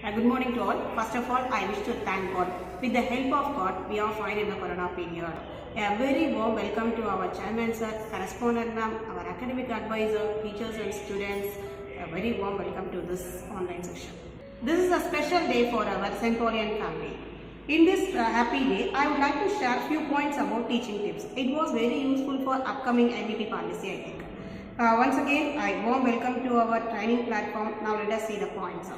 Good morning to all. First of all, I wish to thank God. With the help of God, we are fine in the corona period. A very warm welcome to our chairman sir, correspondent ma'am, our academic advisor, teachers and students. A very warm welcome to this online session. This is a special day for our St. Paulian family. In this happy day, I would like to share few points about teaching tips. It was very useful for upcoming IBP policy, I think. Once again, I warm welcome to our training platform. Now let us see the points.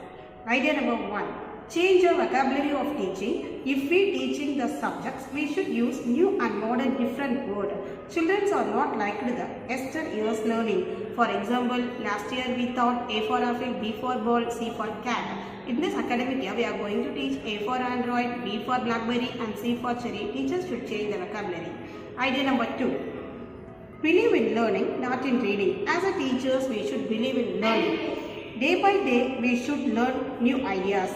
Idea number 1. Change your vocabulary of teaching. If we teaching the subjects, we should use new and modern different words. Children are not like the yesteryear's learning. For example, last year we taught A for apple, B for ball, C for cat. In this academic year, we are going to teach A for Android, B for Blackberry and C for cherry. Teachers should change the vocabulary. Idea number 2. Believe in learning, not in reading. As a teachers, we should believe in learning. Day by day, we should learn new ideas.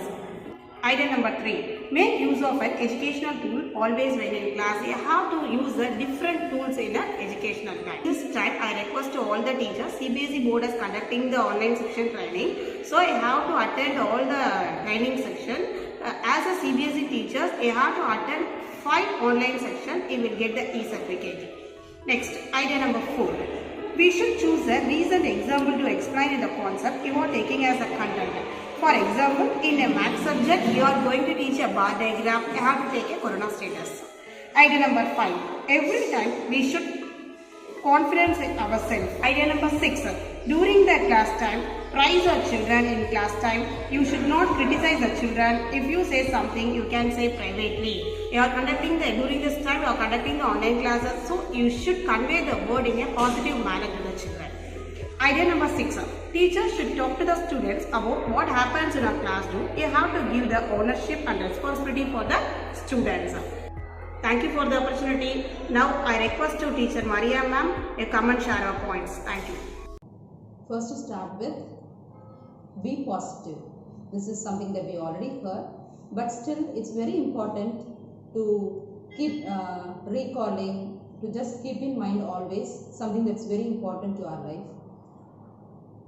Idea number 3. Make use of an educational tool always when in class. You have to use the different tools in an educational time. This time, I request to all the teachers, CBSE board is conducting the online section training. So, you have to attend all the training section. As a CBSE teachers, you have to attend 5 online sections. You will get the e-certificate. Next, idea number 4. We should choose a recent example to explain in the concept you are taking as a content. For example, in a math subject, you are going to teach a bar diagram. You have to take a corona status. Idea number 5. Every time we should confidence in ourselves. Idea number 6. During the class time, praise our children in class time. You should not criticize the children. If you say something, you can say privately. You are conducting during this time, you are conducting the online classes. So, you should convey the word in a positive manner to the children. Idea number 6. Teachers should talk to the students about what happens in a classroom. You have to give the ownership and responsibility for the students. Thank you for the opportunity. Now, I request to teacher Maria ma'am to come and share our points. Thank you. First to start with, be positive. This is something that we already heard, but still it's very important to keep recalling, to just keep in mind always something that's very important to our life.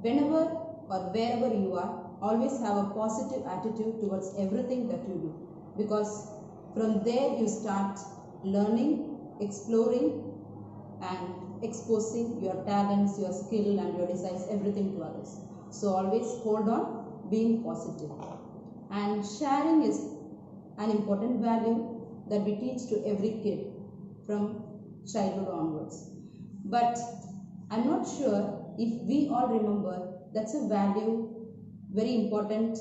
Whenever or wherever you are, always have a positive attitude towards everything that you do, because from there you start learning, exploring and exposing your talents, your skill and your desires, everything to others. So always hold on being positive. And sharing is an important value that we teach to every kid from childhood onwards. But I'm not sure if we all remember that's a value very important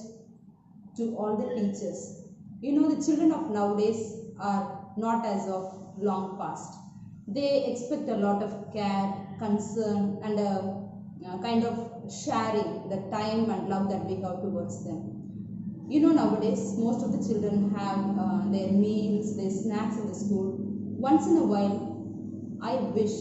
to all the teachers. You know, the children of nowadays are not as of long past. They expect a lot of care, concern and a kind of sharing the time and love that we have towards them. You know, nowadays most of the children have their meals, their snacks in the school. Once in a while, I wish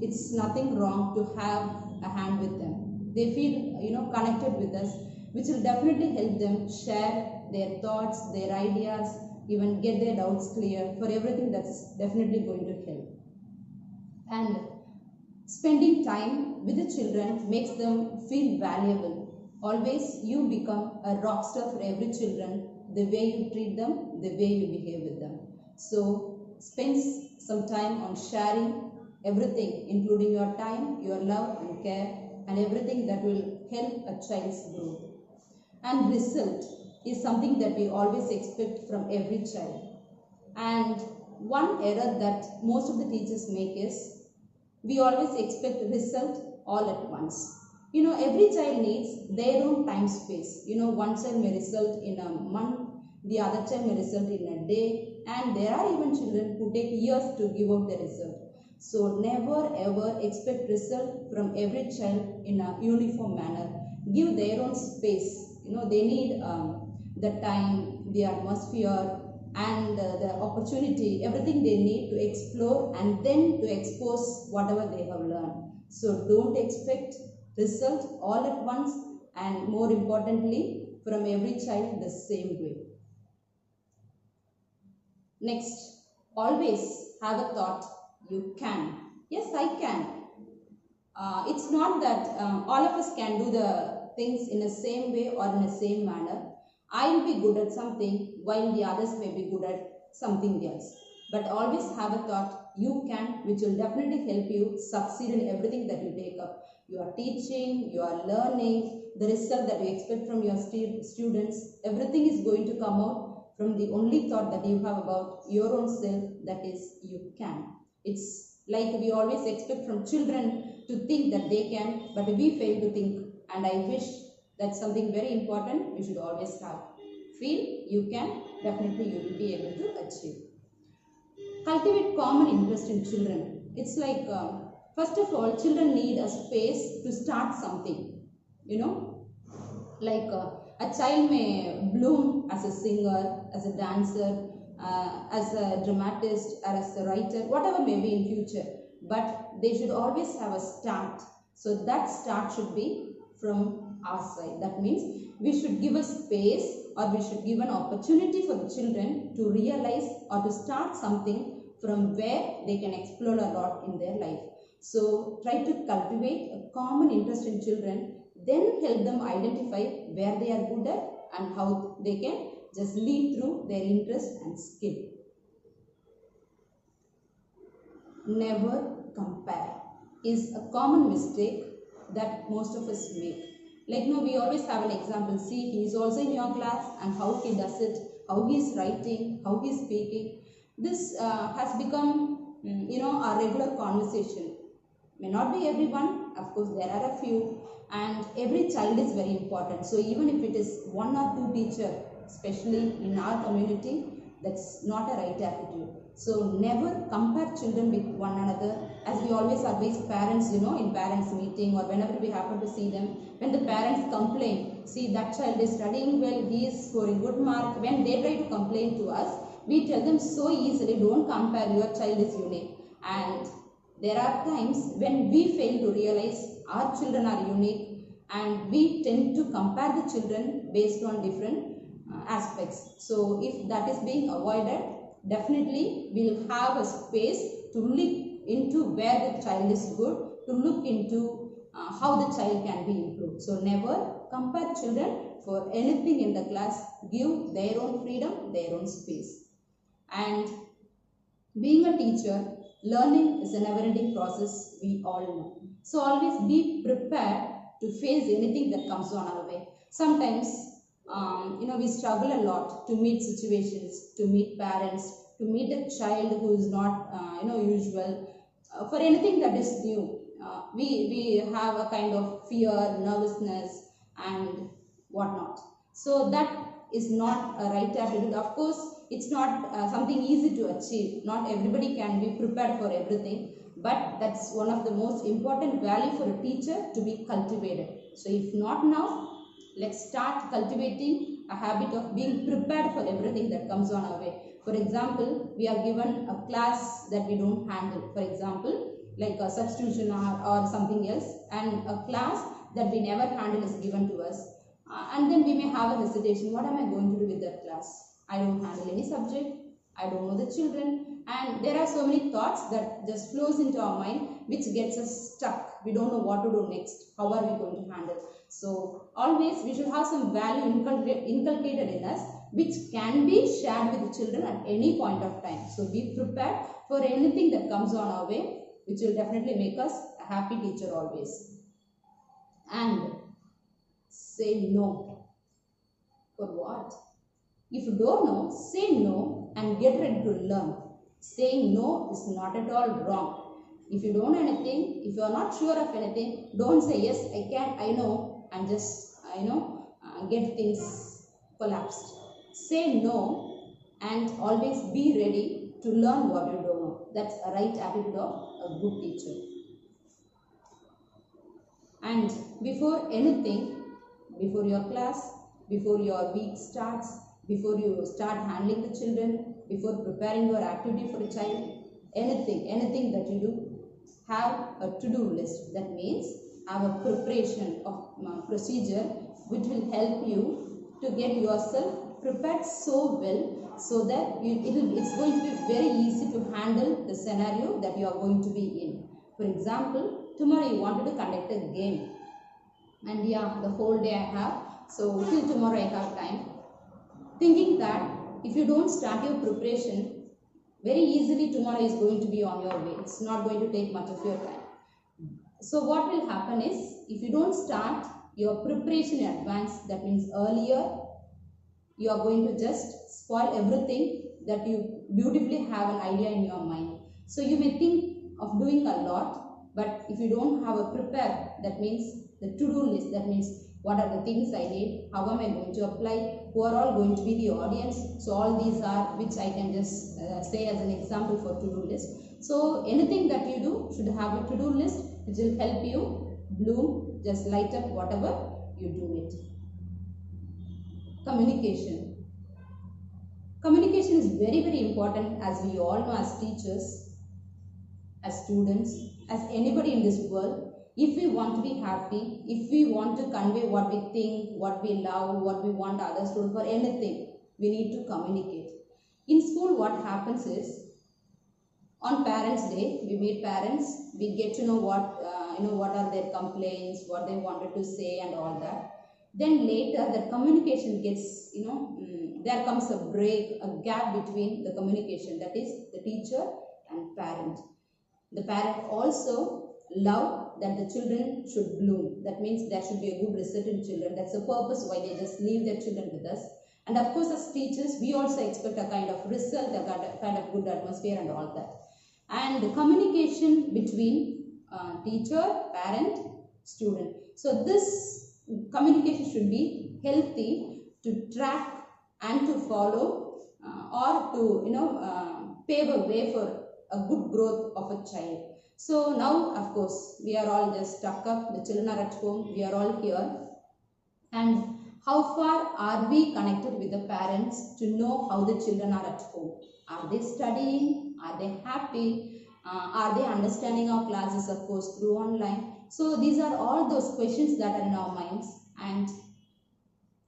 it's nothing wrong to have a hand with them. They feel, you know, connected with us, which will definitely help them share their thoughts, their ideas, even get their doubts clear. For everything, that's definitely going to help. And spending time with the children makes them feel valuable. Always you become a rock star for every children, the way you treat them, the way you behave with them. So spend some time on sharing everything, including your time, your love and care and everything that will help a child's growth. And result is something that we always expect from every child. And one error that most of the teachers make is we always expect result all at once. You know, every child needs their own time space. You know, one child may result in a month, the other child may result in a day, and there are even children who take years to give out the result. So never ever expect result from every child in a uniform manner. Give their own space. You know, they need the time, the atmosphere and the opportunity, everything they need to explore and then to expose whatever they have learned. So don't expect result all at once, and more importantly from every child the same way. Next, always have a thought, you can. Yes, I can. It's not that all of us can do the things in the same way or in the same manner. I'll be good at something while the others may be good at something else. But always have a thought you can, which will definitely help you succeed in everything that you take up. You are teaching, you are learning, the result that you expect from your students, everything is going to come out from the only thought that you have about your own self, that is, you can. It's like we always expect from children to think that they can, but we fail to think. And I wish that's something very important we should always have. Feel you can, definitely you will be able to achieve. Cultivate common interest in children. It's like, first of all, children need a space to start something. You know, like a child may bloom as a singer, as a dancer, as a dramatist, or as a writer, whatever may be in future. But they should always have a start. So that start should be from our side. That means we should give a space, or we should give an opportunity for the children to realize or to start something from where they can explore a lot in their life. So try to cultivate a common interest in children, then help them identify where they are good at and how they can just lead through their interest and skill. Never compare is a common mistake that most of us make. Like, no, we always have an example. See, he is also in your class and how he does it, how he is writing, how he is speaking. This has become, a regular conversation. May not be everyone, of course, there are a few, and every child is very important. So even if it is one or two teacher, especially in our community, that's not a right attitude. So never compare children with one another, as we always advise parents, in parents meeting or whenever we happen to see them. When the parents complain, see that child is studying well, he is scoring good mark, when they try to complain to us, we tell them so easily, don't compare, your child is unique. And there are times when we fail to realize our children are unique, and we tend to compare the children based on different aspects. So if that is being avoided, definitely we'll have a space to look into where the child is good, to look into how the child can be improved. So never compare children for anything in the class. Give their own freedom, their own space. And being a teacher, learning is a never-ending process, we all know. So always be prepared to face anything that comes on our way. Sometimes, we struggle a lot to meet situations, to meet parents, to meet a child who is not, usual. For anything that is new, we have a kind of fear, nervousness, and whatnot. So that is not a right attitude. Of course, it's not something easy to achieve. Not everybody can be prepared for everything, but that's one of the most important value for a teacher to be cultivated. So if not now, let's start cultivating a habit of being prepared for everything that comes on our way. For example, we are given a class that we don't handle. For example, like a substitution or something else, and a class that we never handle is given to us. And then we may have a hesitation. What am I going to do with that class? I don't handle any subject. I don't know the children. And there are so many thoughts that just flows into our mind, which gets us stuck. We don't know what to do next. How are we going to handle? So always we should have some value inculcated in us, which can be shared with the children at any point of time. So be prepared for anything that comes on our way, which will definitely make us a happy teacher always. And say no. For what? If you don't know, say no and get ready to learn. Saying no is not at all wrong. If you don't know anything, if you are not sure of anything, don't say yes, I can, I know, and just, get things collapsed. Say no and always be ready to learn what you don't know. That's a right attitude of a good teacher. And before anything, before your class, before your week starts, before you start handling the children, before preparing your activity for a child, anything that you do, have a to-do list. That means have a preparation of procedure which will help you to get yourself prepared so well, so that it's going to be very easy to handle the scenario that you are going to be in. For example, tomorrow you wanted to conduct a game, and the whole day I have, so till tomorrow I have time. thinking that if you don't start your preparation, very easily tomorrow is going to be on your way. It's not going to take much of your time. So what will happen is, if you don't start your preparation in advance, that means earlier, you are going to just spoil everything that you beautifully have an idea in your mind. So you may think of doing a lot, but if you don't have a prepare, that means the to-do list, that means what are the things I need, how am I going to apply, who are all going to be the audience. So all these are which I can just say as an example for to-do list. So anything that you do should have a to-do list which will help you bloom, just light up whatever you do it. Communication. Communication is very, very important, as we all know, as teachers, as students, as anybody in this world. If we want to be happy, if we want to convey what we think, what we love, what we want others to do, for anything, we need to communicate. In school, what happens is, on Parents' Day, we meet parents, we get to know what are their complaints, what they wanted to say and all that. Then later, the communication gets, there comes a break, a gap between the communication, that is the teacher and parent. The parent also love that the children should bloom. That means there should be a good result in children. That's the purpose why they just leave their children with us. And of course, as teachers, we also expect a kind of result, a kind of good atmosphere and all that. And the communication between teacher, parent, student. So this communication should be healthy to track and to follow or to pave a way for a good growth of a child. So now, of course, we are all just stuck up, the children are at home, we are all here. And how far are we connected with the parents to know how the children are at home? Are they studying? Are they happy? Are they understanding our classes, of course, through online? So these are all those questions that are in our minds, and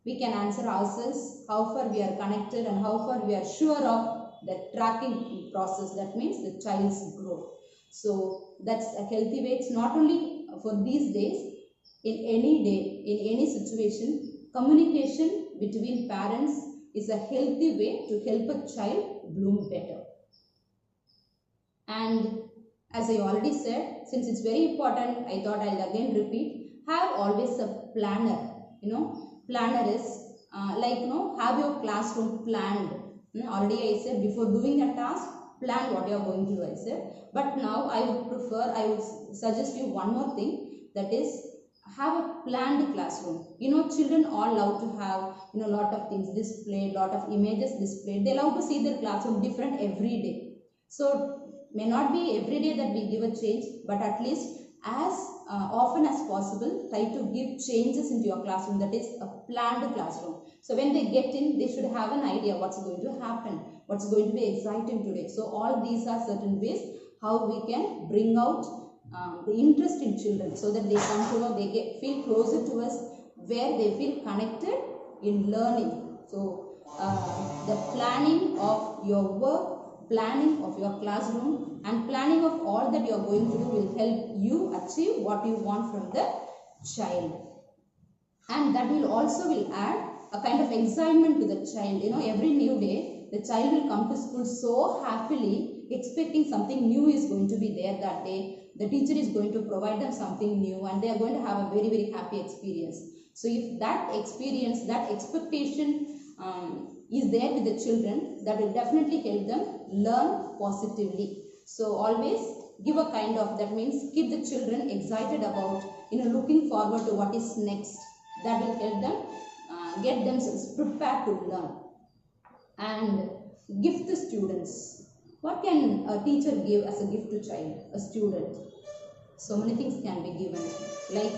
we can answer ourselves how far we are connected and how far we are sure of the tracking process. That means the child's growth. So that's a healthy way. It's not only for these days, in any day, in any situation, communication between parents is a healthy way to help a child bloom better. And as I already said, since it's very important, I thought I'll again repeat, have always a planner. Planner is have your classroom planned. Already I said, before doing a task, plan what you are going to do, I said. But now I would suggest you one more thing, that is, have a planned classroom. Children all love to have, lot of things displayed, lot of images displayed. They love to see their classroom different every day. So, may not be every day that we give a change, but at least as often as possible, try to give changes into your classroom, that is a planned classroom. So when they get in, they should have an idea what's going to happen, what's going to be exciting today. So all these are certain ways how we can bring out the interest in children, so that they come to know, they feel closer to us, where they feel connected in learning. So the planning of your work, planning of your classroom, and planning of all that you are going to do will help you achieve what you want from the child. And that will also add a kind of excitement to the child. Every new day, the child will come to school so happily, expecting something new is going to be there that day. The teacher is going to provide them something new, and they are going to have a very, very happy experience. So if that experience, that expectation is there with the children, that will definitely help them learn positively. So always give a kind of, that means keep the children excited about, looking forward to what is next. That will help them get themselves prepared to learn. And gift the students. What can a teacher give as a gift to child, a student? So many things can be given, like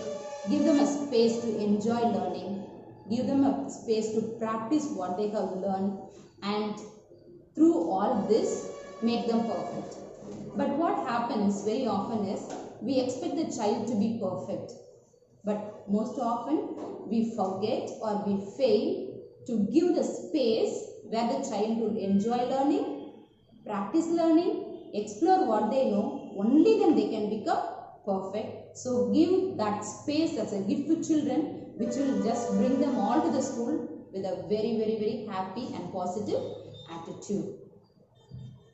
give them a space to enjoy learning, give them a space to practice what they have learned, and through all this, make them perfect. But what happens very often is, we expect the child to be perfect, but most often we forget or we fail to give the space where the child will enjoy learning, practice learning, explore what they know. Only then they can become perfect. So give that space as a gift to children, which will just bring them all to the school with a very, very, very happy and positive attitude.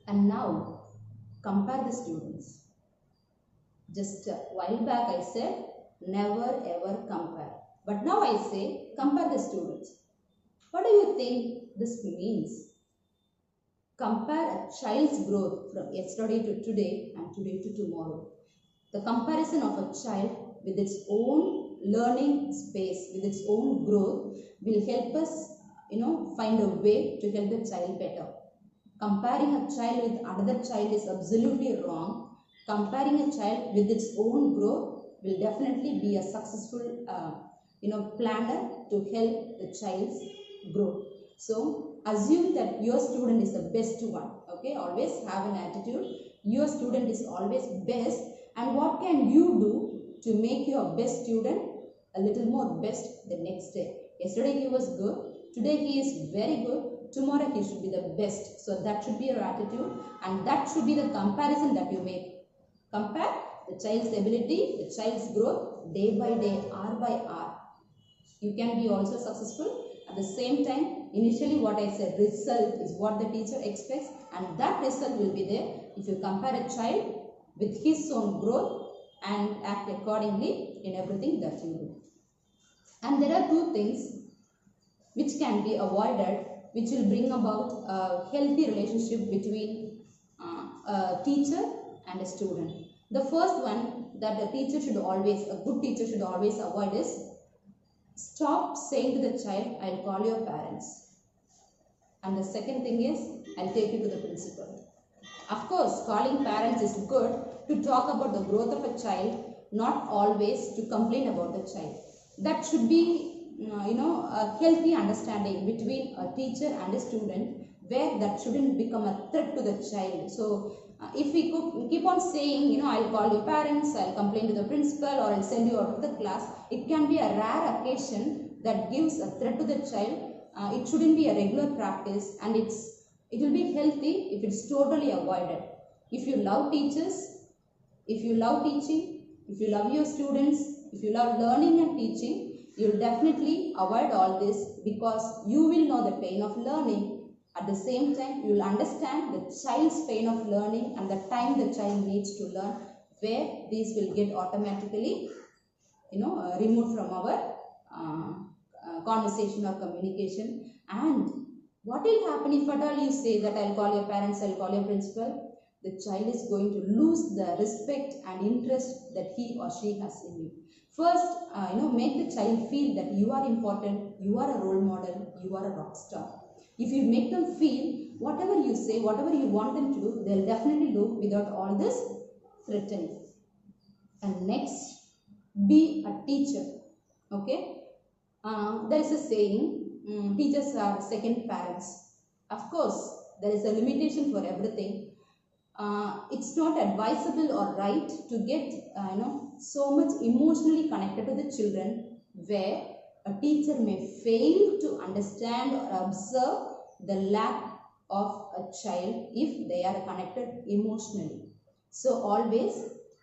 And now, compare the students. Just a while back I said, never ever compare. But now I say, compare the students. What do you think this means? Compare a child's growth from yesterday to today and today to tomorrow. The comparison of a child with its own learning space, with its own growth, will help us, find a way to help the child better. Comparing a child with another child is absolutely wrong. Comparing a child with its own growth will definitely be a successful, planner to help the child's growth. So assume that your student is the best one. Okay, always have an attitude. Your student is always best, and what can you do to make your best student a little more best the next day? Yesterday he was good. Today he is very good. Tomorrow he should be the best. So that should be your attitude, and that should be the comparison that you make. Compare the child's ability, the child's growth day by day, hour by hour. You can be also successful. At the same time, initially what I said, result is what the teacher expects, and that result will be there if you compare a child with his own growth and act accordingly in everything that you do. And there are two things which can be avoided, which will bring about a healthy relationship between a teacher and a student. The first one that a good teacher should always avoid is, stop saying to the child, I'll call your parents. And the second thing is, I'll take you to the principal. Of course, calling parents is good to talk about the growth of a child, not always to complain about the child. That should be, a healthy understanding between a teacher and a student, where that shouldn't become a threat to the child. So, if we keep on saying, I'll call your parents, I'll complain to the principal, or I'll send you out of the class, it can be a rare occasion that gives a threat to the child. It shouldn't be a regular practice, and it will be healthy if it's totally avoided. If you love teachers, if you love teaching, if you love your students, if you love learning and teaching, you'll definitely avoid all this, because you will know the pain of learning. At the same time, you will understand the child's pain of learning and the time the child needs to learn, where these will get automatically, removed from our conversation or communication. And what will happen if at all you say that I'll call your parents, I'll call your principal? The child is going to lose the respect and interest that he or she has in you. First, make the child feel that you are important, you are a role model, you are a rock star. If you make them feel whatever you say, whatever you want them to do, they'll definitely do without all this threatening. And next, be a teacher. Okay? There is a saying, teachers are second parents. Of course, there is a limitation for everything. It's not advisable or right to get, so much emotionally connected to the children, where a teacher may fail to understand or observe the lack of a child if they are connected emotionally. So always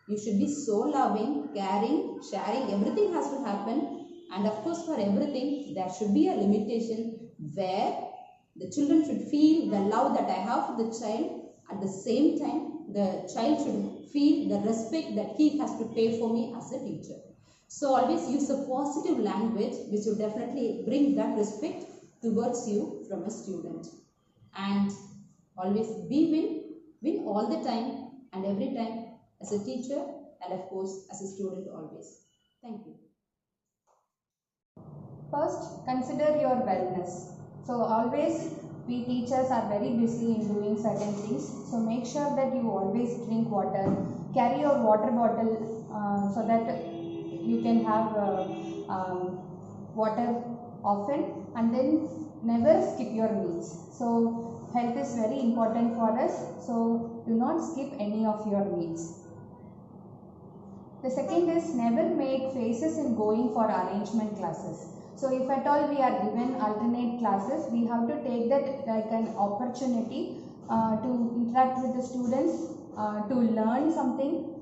you should be so loving, caring, sharing. Everything has to happen, and of course for everything there should be a limitation, where the children should feel the love that I have for the child. At the same time, the child should feel the respect that he has to pay for me as a teacher. So always use a positive language, which will definitely bring that respect towards you from a student. And always be win all the time and every time, as a teacher and of course as a student always. Thank you. First, consider your wellness. So always we teachers are very busy in doing certain things. So make sure that you always drink water. Carry your water bottle so that you can have water often, and then never skip your meals. So health is very important for us. So do not skip any of your meals. The second is, never make faces in going for arrangement classes. So if at all we are given alternate classes, we have to take that like an opportunity to interact with the students, to learn something.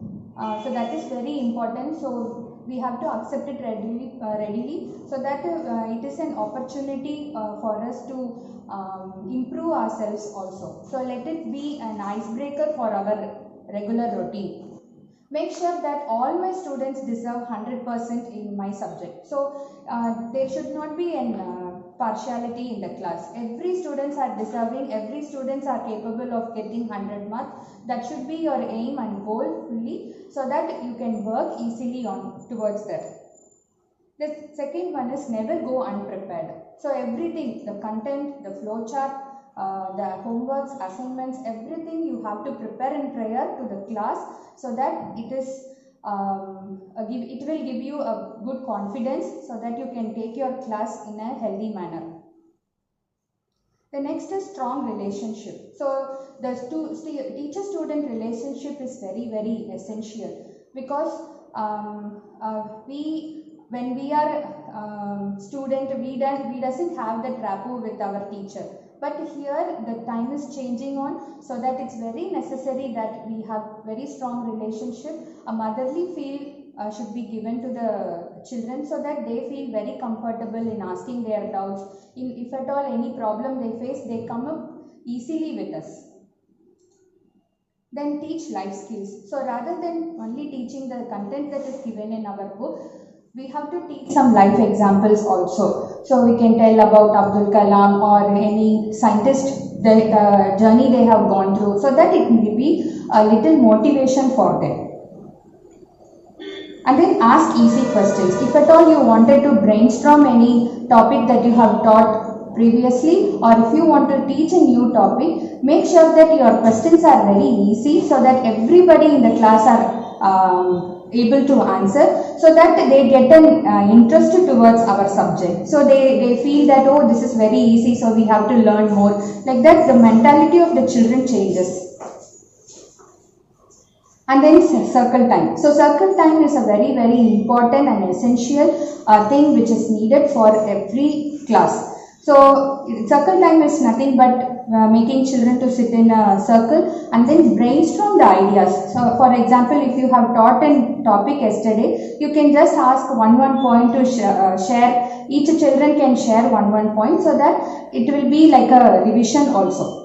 So that is very important. So we have to accept it readily so that it is an opportunity for us to improve ourselves also. So let it be an icebreaker for our regular routine. Make sure that all my students deserve 100% in my subject. So there should not be an partiality in the class. Every students are deserving, every students are capable of getting 100 marks. That should be your aim and goal fully, so that you can work easily on towards that. The second one is never go unprepared. So everything, the content, the flow chart, the homeworks, assignments, everything you have to prepare in prior to the class, so that it is it will give you a good confidence, so that you can take your class in a healthy manner. The next is strong relationship. So the teacher-student relationship is very, very essential, because when we are student, we doesn't have that rapport with our teacher. But here the time is changing on, so that it's very necessary that we have very strong relationship. A motherly feel should be given to the children, so that they feel very comfortable in asking their doubts. If at all any problem they face, they come up easily with us. Then teach life skills. So rather than only teaching the content that is given in our book, we have to teach some life examples also. So we can tell about Abdul Kalam or any scientist, the journey they have gone through, so that it may be a little motivation for them. And then ask easy questions. If at all you wanted to brainstorm any topic that you have taught previously, or if you want to teach a new topic, make sure that your questions are very easy, so that everybody in the class are able to answer, so that they get an interest towards our subject. So they feel that, oh, this is very easy, so we have to learn more. Like that, the mentality of the children changes. And then circle time. So circle time is a very, very important and essential thing which is needed for every class. So circle time is nothing but making children to sit in a circle and then brainstorm the ideas. So for example, if you have taught a topic yesterday, you can just ask one point to share. Each children can share one point, so that it will be like a revision also.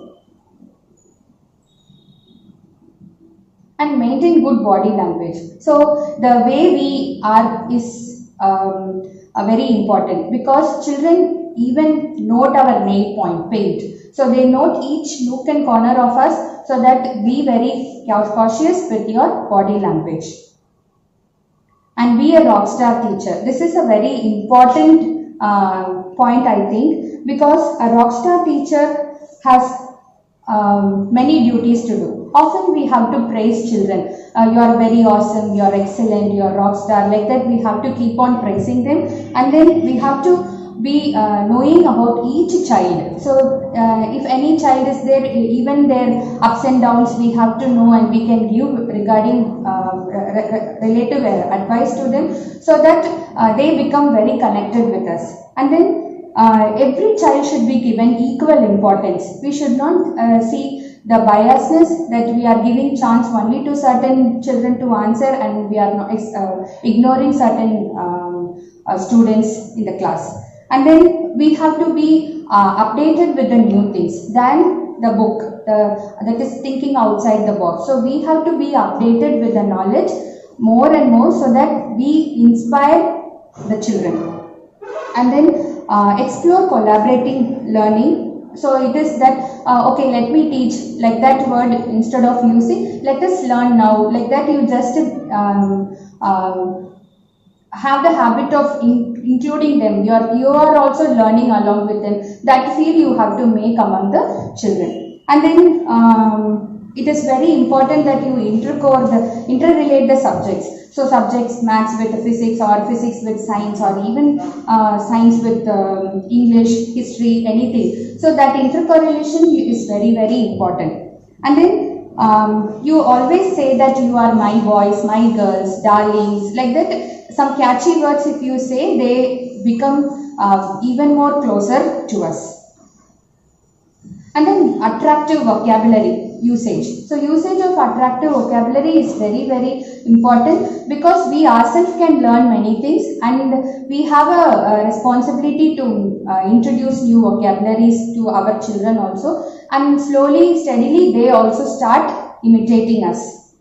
And maintain good body language. So the way we are is very important, because children even note our nail paint. So they note each nook and corner of us, so that be very cautious with your body language. And be a rock star teacher. This is a very important point, I think, because a rock star teacher has many duties to do. Often we have to praise children. You are very awesome, you are excellent, you are rock star. Like that, we have to keep on praising them, and then we have to be knowing about each child. So if any child is there, even their ups and downs, we have to know, and we can give regarding relative advice to them, so that they become very connected with us. And then every child should be given equal importance. We should not see the biasness that we are giving chance only to certain children to answer, and we are not ignoring certain students in the class. And then we have to be updated with the new things than the book, that is thinking outside the box. So we have to be updated with the knowledge more and more, so that we inspire the children. And then explore collaborating learning. So it is that, okay, let me teach, like that word, instead of using, let us learn now. Like that, you just have the habit of including them. You are also learning along with them. That feel you have to make among the children. And then it is very important that you interrelate the subjects. So subjects, maths with physics, or physics with science, or even science with English, history, anything. So that intercorrelation is very, very important. And then you always say that you are my boys, my girls, darlings, like that. Some catchy words, if you say, they become even more closer to us. And then attractive vocabulary. usage. So usage of attractive vocabulary is very, very important, because we ourselves can learn many things, and we have a responsibility to introduce new vocabularies to our children also, and slowly, steadily they also start imitating us.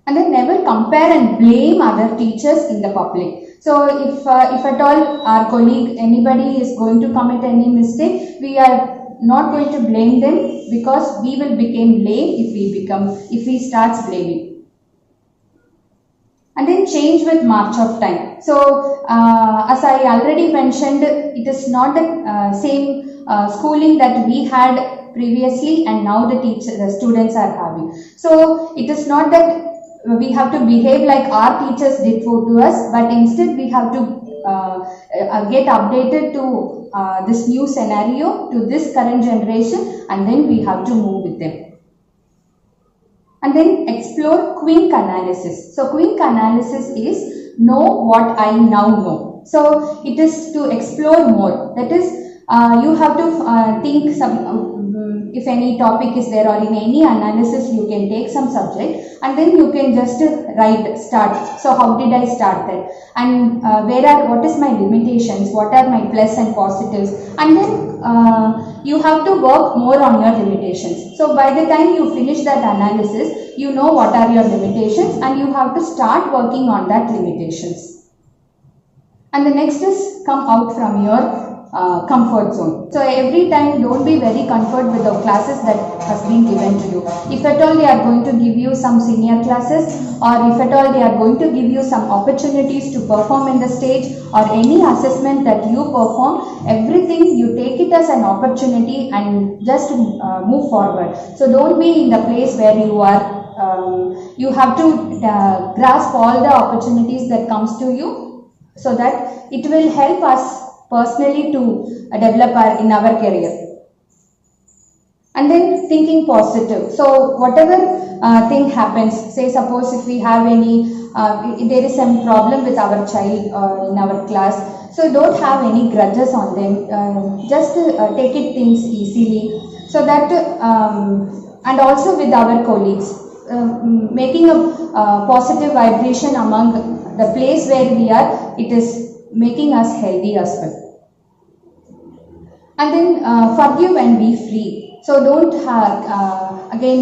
And then never compare and blame other teachers in the public. So if at all our colleague, anybody is going to commit any mistake, we are not going to blame them, because we will become lame if we start blaming. And then change with march of time. So as I already mentioned, it is not the same schooling that we had previously and now the students are having. So it is not that we have to behave like our teachers did to us, but instead we have to get updated to this new scenario, to this current generation, and then we have to move with them. And then explore Quink analysis. So Quink analysis is know what I now know. So it is to explore more. That is, you have to think if any topic is there, or in any analysis you can take some subject and then you can just start. So how did I start that? And what is my limitations? What are my plus and positives? And then you have to work more on your limitations. So by the time you finish that analysis, you know what are your limitations and you have to start working on that limitations. And the next is come out from your comfort zone. So every time don't be very comfort with the classes that has been given to you. If at all they are going to give you some senior classes, or if at all they are going to give you some opportunities to perform in the stage, or any assessment that you perform, everything you take it as an opportunity and just move forward. So don't be in the place where you are. You have to grasp all the opportunities that comes to you, so that it will help us personally to develop in our career. And then thinking positive. So whatever thing happens, say suppose if we have any, there is some problem with our child in our class, so don't have any grudges on them, just take it things easily, so that and also with our colleagues, making a positive vibration among the place where we are, it is making us healthy as well. And then forgive and be free. So don't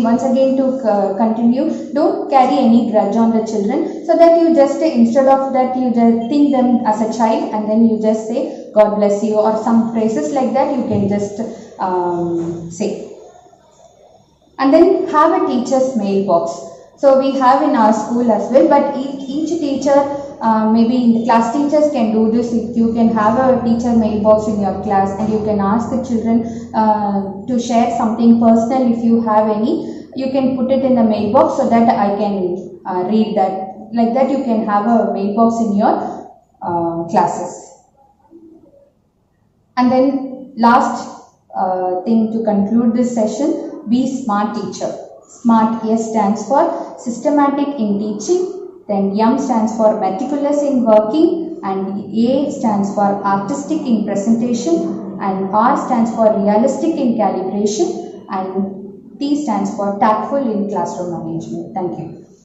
once again to continue, don't carry any grudge on the children, so that you just instead of that you just think them as a child and then you just say God bless you, or some phrases like that you can just say. And then have a teacher's mailbox. So we have in our school as well, but each teacher, maybe the class teachers can do this. If you can have a teacher mailbox in your class and you can ask the children to share something personal, if you have any, you can put it in the mailbox so that I can read that. Like that you can have a mailbox in your classes. And then last thing to conclude this session, be smart teacher. SMART, S stands for systematic in teaching, then M stands for meticulous in working, and A stands for artistic in presentation, and R stands for realistic in calibration, and T stands for tactful in classroom management. Thank you.